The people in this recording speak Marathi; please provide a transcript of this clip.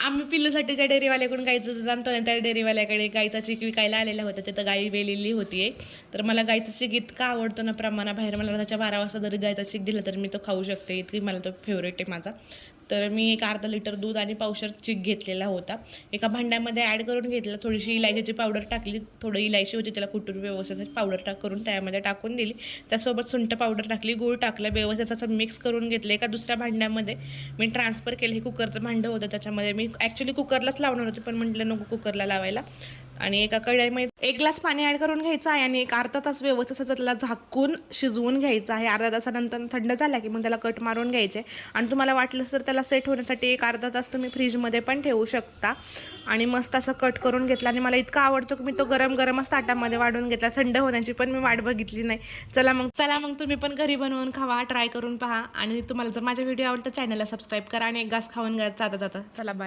आम्ही पिल्लूसाठी ज्या डेअरीवाल्याकडून गाईचं दूध आणतो ना, त्या डेअरीवाल्याकडे गाईचा चिक विकायला आलेला होता. तिथं गाई वेलेली होती एक. तर मला गाईचा चिक इतका आवडतो ना प्रमाणाबाहेर. मला त्याच्या 12 वाजता जरी गाईचा चिक दिला तर मी तो खाऊ शकते, इतकी मला तो फेवरेट आहे माझा. तर मी एक अर्धा लिटर दूध आणि पावशर चिक घेतलेला होता. एका भांड्यामध्ये ॲड करून घेतलं, थोडीशी इलायचीची पावडर टाकली, थोडं इलायची होती त्याला कुटून व्यवस्थित पावडर करून त्यामध्ये टाकून दिली. त्यासोबत सुंठ पावडर टाकली, गूळ टाकलं, व्यवस्थित असं मिक्स करून घेतलं. एका दुसऱ्या भांड्यामध्ये मी ट्रान्सफर केलं. हे कुकरचं भांडं होतं, त्याच्यामध्ये मी ॲक्च्युली कुकरलाच लावणार होते पण म्हटलं नको कुकरला लावायला. आणि एका कढईमध्ये 1 ग्लास पाणी ॲड करून घ्यायचं आहे आणि एक अर्धा तास व्यवस्थित असं त्याला झाकून शिजवून घ्यायचं आहे. अर्धा तासानंतर थंड झाला की मग त्याला कट मारून घ्यायचे. आणि तुम्हाला वाटलं तर त्याला सेट होण्यासाठी एक अर्धा तास तुम्ही फ्रीजमध्ये पण ठेवू शकता. आणि मस्त असं कट करून घेतला आणि मला इतका आवडतो की मी तो गरम गरमच ताटामध्ये वाढून घेतला. थंड होण्याची पण मी वाट बघितली नाही. चला मग तुम्ही पण घरी बनवून खावा, ट्राय करून पहा. आणि तुम्हाला जर माझा व्हिडिओ आवडला तर चॅनलला सबस्क्राईब करा आणि एक घास खाऊन जाता चला बाय.